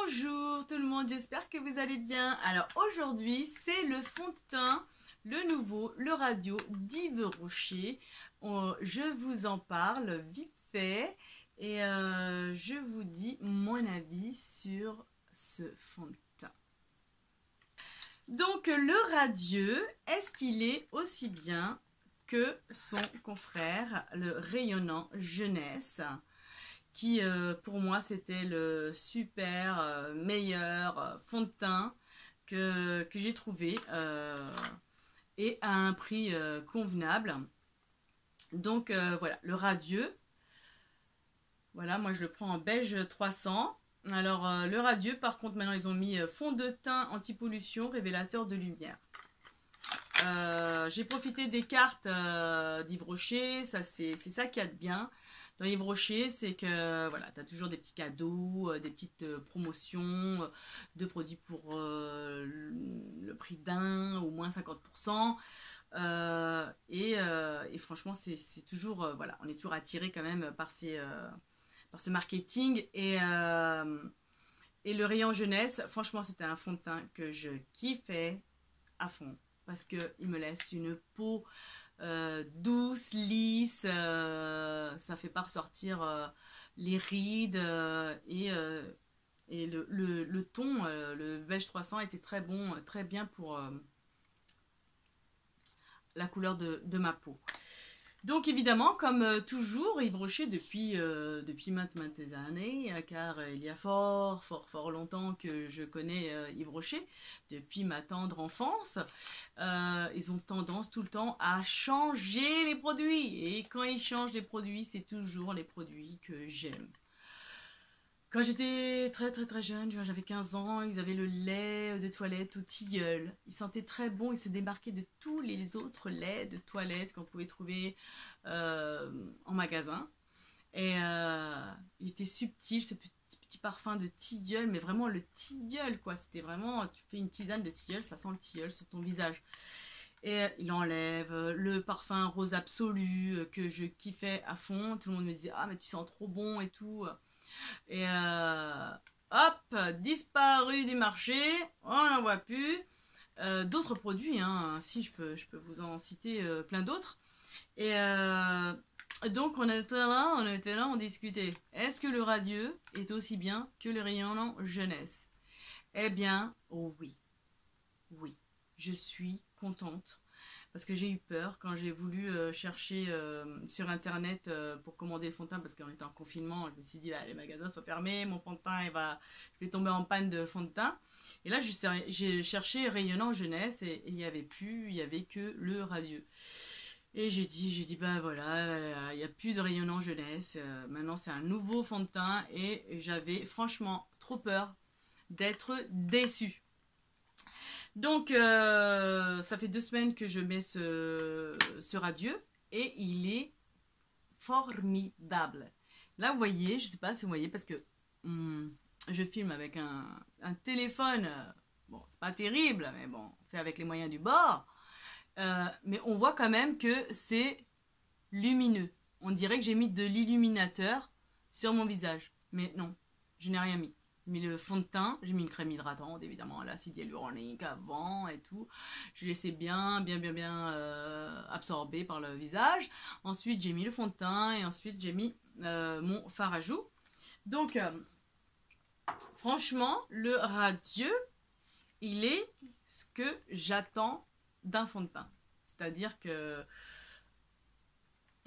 Bonjour tout le monde, j'espère que vous allez bien. Alors aujourd'hui, c'est le fond de teint, le nouveau, le radio d'Yves Rocher. Je vous en parle vite fait et je vous dis mon avis sur ce fond de teint. Donc le radieux, est-ce qu'il est aussi bien que son confrère, le rayonnant jeunesse, qui pour moi c'était le super meilleur fond de teint que j'ai trouvé et à un prix convenable. Donc voilà, le radieux, voilà, moi je le prends en beige 300. Alors le radieux, par contre, maintenant ils ont mis fond de teint anti-pollution, révélateur de lumière. J'ai profité des cartes d'Yves Rocher, c'est ça qu'il y a de bien dans Yves Rocher, c'est que voilà, tu as toujours des petits cadeaux, des petites promotions de produits pour le prix d'un, au moins 50%. Et franchement, c'est toujours, voilà, on est toujours attiré quand même par ce marketing. Et le rayon jeunesse, franchement, c'était un fond de teint que je kiffais à fond. Parce qu'il me laisse une peau douce, lisse, ça fait pas ressortir les rides et le ton, le beige 300 était très bon, très bien pour la couleur de ma peau. Donc évidemment, comme toujours, Yves Rocher depuis maintes années, car il y a fort longtemps que je connais Yves Rocher, depuis ma tendre enfance, ils ont tendance tout le temps à changer les produits. Et quand ils changent les produits, c'est toujours les produits que j'aime. Quand j'étais très jeune, j'avais 15 ans, ils avaient le lait de toilette au tilleul. Il sentait très bon, il se démarquait de tous les autres laits de toilette qu'on pouvait trouver en magasin. Et il était subtil, ce petit parfum de tilleul, mais vraiment le tilleul, quoi. C'était vraiment, tu fais une tisane de tilleul, ça sent le tilleul sur ton visage. Et il enlève le parfum rose absolu que je kiffais à fond. Tout le monde me disait, ah mais tu sens trop bon et tout. Et hop, disparu du marché, on n'en voit plus. D'autres produits, hein, si je peux vous en citer plein d'autres. Et donc on était là, on discutait. Est-ce que le radieux est aussi bien que le rayonnant jeunesse? Eh bien, oh oui, oui, je suis contente. Parce que j'ai eu peur quand j'ai voulu chercher sur internet pour commander le fond de teint, parce qu'on était en confinement, je me suis dit bah, les magasins sont fermés, mon fond de teint je vais tomber en panne de fond de teint. Et là j'ai cherché rayonnant jeunesse et il n'y avait plus, il n'y avait que le radieux. Et j'ai dit bah voilà, il n'y a plus de rayonnant jeunesse, maintenant c'est un nouveau fond de teint et j'avais franchement trop peur d'être déçue. Donc, ça fait 2 semaines que je mets ce radieux et il est formidable. Là, vous voyez, je ne sais pas si vous voyez, parce que je filme avec un téléphone. Bon, c'est pas terrible, mais bon, on fait avec les moyens du bord. Mais on voit quand même que c'est lumineux. On dirait que j'ai mis de l'illuminateur sur mon visage. Mais non, je n'ai rien mis. J'ai mis le fond de teint, j'ai mis une crème hydratante, évidemment, l'acide hyaluronique avant et tout. Je laissé bien absorbé par le visage. Ensuite, j'ai mis le fond de teint et ensuite, j'ai mis mon fard à joues. Donc, franchement, le radieux, il est ce que j'attends d'un fond de teint. C'est-à-dire que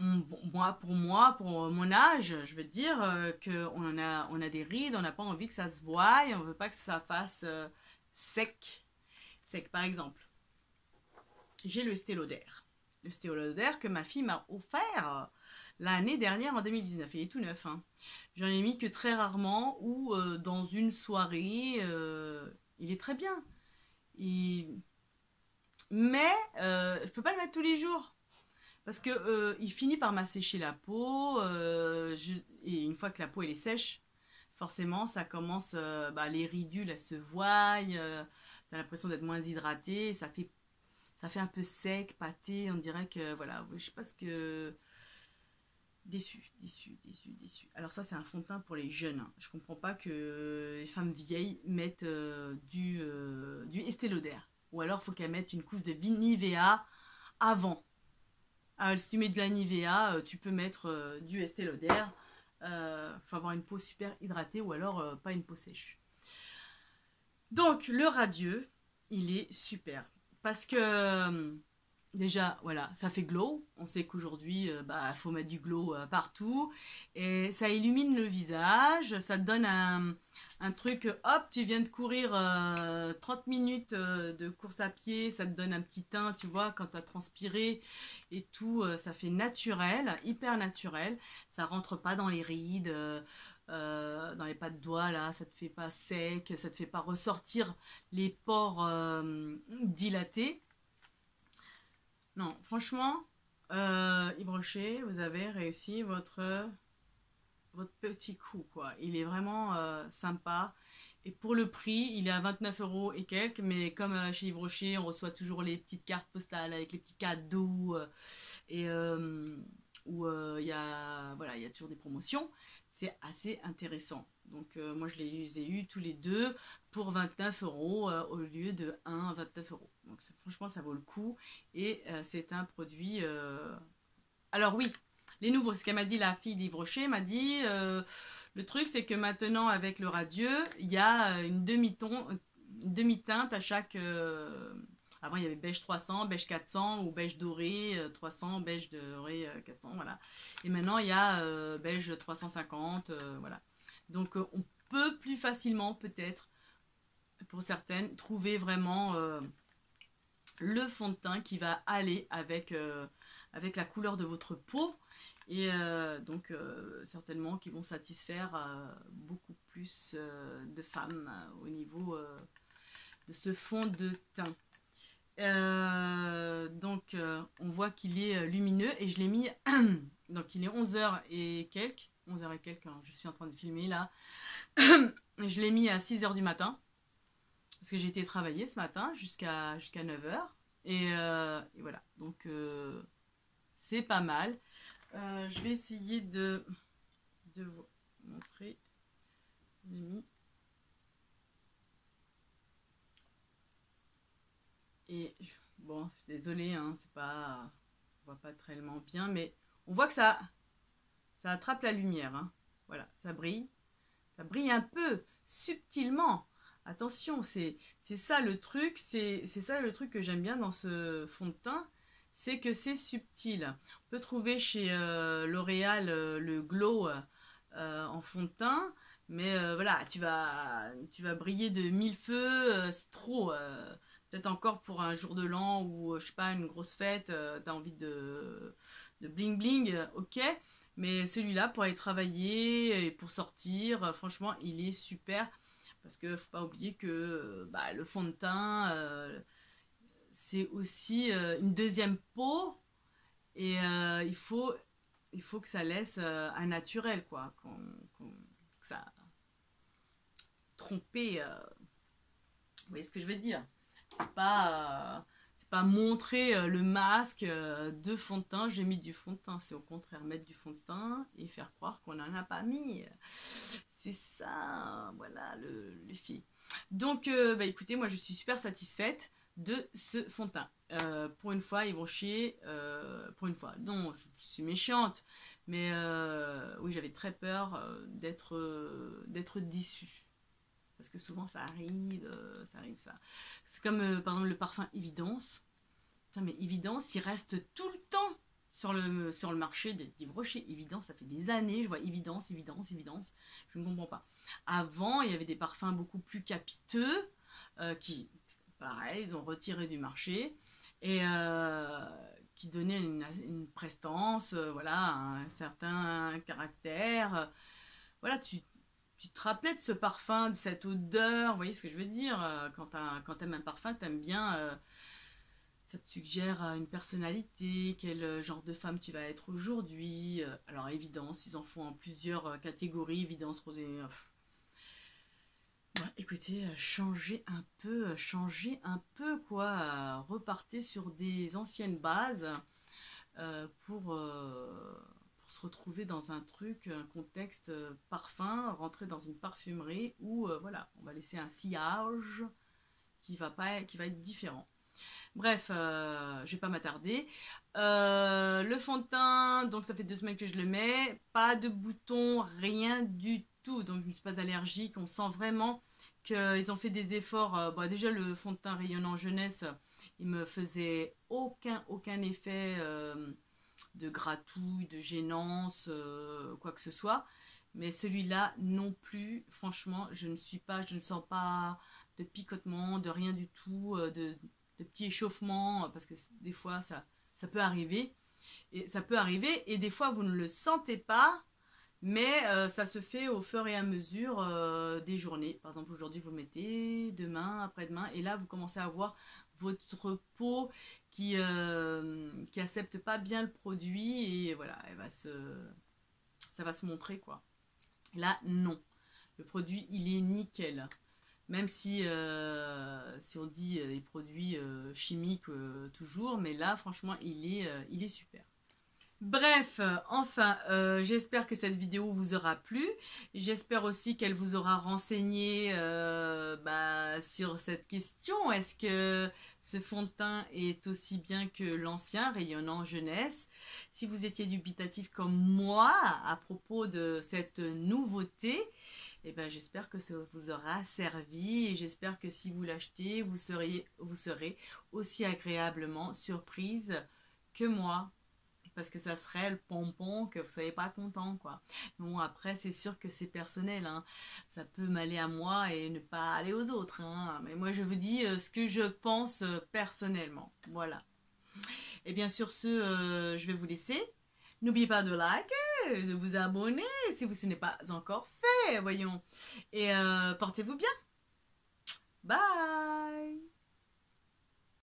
pour mon âge, je veux dire qu'on a des rides, on n'a pas envie que ça se voie, on veut pas que ça fasse sec. Par exemple, j'ai le Stelloder. Le Stelloder que ma fille m'a offert l'année dernière en 2019. Il est tout neuf. Hein. J'en ai mis que très rarement ou dans une soirée. Il est très bien. Mais je peux pas le mettre tous les jours. Parce que il finit par m'assécher la peau et une fois que la peau elle est sèche, forcément ça commence, les ridules elles se voient, t'as l'impression d'être moins hydraté, ça fait un peu sec, pâté, on dirait que voilà, je sais pas ce que déçu, déçu, déçu, déçu. Alors ça, c'est un fond de teint pour les jeunes, hein. Je comprends pas que les femmes vieilles mettent du Estée Lauder. Ou alors, faut qu'elles mettent une couche de Nivea avant. Alors, si tu mets de la Nivea, tu peux mettre du Estée Lauder. Faut avoir une peau super hydratée ou alors pas une peau sèche. Donc, le radieux, il est super. Parce que déjà, voilà, ça fait glow. On sait qu'aujourd'hui, bah, faut mettre du glow partout. Et ça illumine le visage. Ça te donne un truc, hop, tu viens de courir 30 minutes de course à pied. Ça te donne un petit teint, tu vois, quand tu as transpiré et tout. Ça fait naturel, hyper naturel. Ça rentre pas dans les rides. Dans les pas de doigts là, ça te fait pas sec, ça te fait pas ressortir les pores dilatés. Non, franchement, Yves Rocher, vous avez réussi votre petit coup, quoi. Il est vraiment sympa. Et pour le prix, il est à 29 € et quelques. Mais comme chez Yves Rocher, on reçoit toujours les petites cartes postales avec les petits cadeaux. Et où il y a, voilà, il y a toujours des promotions. C'est assez intéressant. Donc moi, je les ai eus tous les deux pour 29 € au lieu de 1 à 29 €. Donc franchement, ça vaut le coup. Et c'est un produit... Alors oui, les nouveaux, ce qu'elle m'a dit, la fille d'Yves Rocher, m'a dit, le truc, c'est que maintenant, avec le radieux, il y a une demi-teinte à chaque... Avant, il y avait beige 300, beige 400 ou beige doré 300, beige doré 400, voilà. Et maintenant, il y a beige 350, voilà. Donc, on peut plus facilement, peut-être, pour certaines, trouver vraiment le fond de teint qui va aller avec la couleur de votre peau. Et donc, certainement, qui vont satisfaire beaucoup plus de femmes au niveau de ce fond de teint. Donc on voit qu'il est lumineux et je l'ai mis donc il est 11 h et quelques 11 h et quelques, hein, je suis en train de filmer là. Je l'ai mis à 6 h du matin parce que j'ai été travailler ce matin jusqu'à 9 h et voilà, donc c'est pas mal. Je vais essayer de vous montrer. J'ai mis. Et bon, je suis désolée, hein, c'est pas, on voit pas tellement bien, mais on voit que ça attrape la lumière, hein. Voilà, ça brille un peu subtilement. Attention, c'est ça le truc, c'est ça le truc que j'aime bien dans ce fond de teint, c'est que c'est subtil. On peut trouver chez L'Oréal le glow en fond de teint, mais voilà, tu vas briller de mille feux, c'est trop. Peut-être encore pour un jour de l'an ou je sais pas, une grosse fête, t'as envie de bling bling, ok. Mais celui-là pour aller travailler et pour sortir, franchement, il est super. Parce que faut pas oublier que bah, le fond de teint, c'est aussi une deuxième peau. Et il faut que ça laisse un naturel, quoi. Que ça tromper. Vous voyez ce que je veux dire? C'est pas montrer le masque de fond de teint. J'ai mis du fond de teint. C'est au contraire mettre du fond de teint et faire croire qu'on n'en a pas mis. C'est ça, voilà, les filles. Donc, bah, écoutez, moi, je suis super satisfaite de ce fond de teint. Pour une fois, ils vont chier. Pour une fois, non, je suis méchante. Mais oui, j'avais très peur d'être déçue. Parce que souvent ça arrive, ça. C'est comme par exemple le parfum Évidence. Putain, mais Évidence, il reste tout le temps sur le marché d'Yves Rocher. Évidence, ça fait des années, je vois Évidence. Je ne comprends pas. Avant, il y avait des parfums beaucoup plus capiteux qui, pareil, ils ont retiré du marché et qui donnaient une prestance, voilà, un certain caractère. Voilà, tu te rappelais de ce parfum, de cette odeur, vous voyez ce que je veux dire? Quand t'aimes un parfum, t'aimes bien, ça te suggère une personnalité, quel genre de femme tu vas être aujourd'hui. Alors Évidence, ils en font en plusieurs catégories, Évidence, rosé. Ouais, écoutez, changez un peu quoi, repartez sur des anciennes bases pour pour se retrouver dans un truc, un contexte parfum, rentrer dans une parfumerie où voilà, on va laisser un sillage qui va être différent. Bref, je vais pas m'attarder. Le fond de teint, donc ça fait 2 semaines que je le mets. Pas de boutons, rien du tout. Donc je ne suis pas allergique. On sent vraiment qu'ils ont fait des efforts. Bon, déjà, le fond de teint rayonnant jeunesse, il me faisait aucun effet de gratouille, de gênance, quoi que ce soit. Mais celui-là non plus. Franchement, je ne sens pas de picotement, de rien du tout, de petits échauffements, parce que des fois ça peut arriver. Et des fois vous ne le sentez pas, mais ça se fait au fur et à mesure des journées. Par exemple, aujourd'hui vous le mettez, demain, après-demain, et là vous commencez à voir votre peau qui accepte pas bien le produit, et voilà, ça va se montrer quoi. Là, non. Le produit, il est nickel. Même si on dit les produits chimiques toujours, mais là, franchement, il est super. Bref, enfin, j'espère que cette vidéo vous aura plu. J'espère aussi qu'elle vous aura renseigné sur cette question. Est-ce que ce fond de teint est aussi bien que l'ancien rayonnant jeunesse? Si vous étiez dubitatif comme moi à propos de cette nouveauté, eh ben, j'espère que ça vous aura servi et j'espère que si vous l'achetez, vous serez aussi agréablement surprise que moi. Parce que ça serait le pompon que vous ne soyez pas content, quoi. Bon, après, c'est sûr que c'est personnel, hein. Ça peut m'aller à moi et ne pas aller aux autres, hein. Mais moi, je vous dis ce que je pense personnellement. Voilà. Et bien, sur ce, je vais vous laisser. N'oubliez pas de liker, de vous abonner si ce n'est pas encore fait, voyons. Et portez-vous bien. Bye!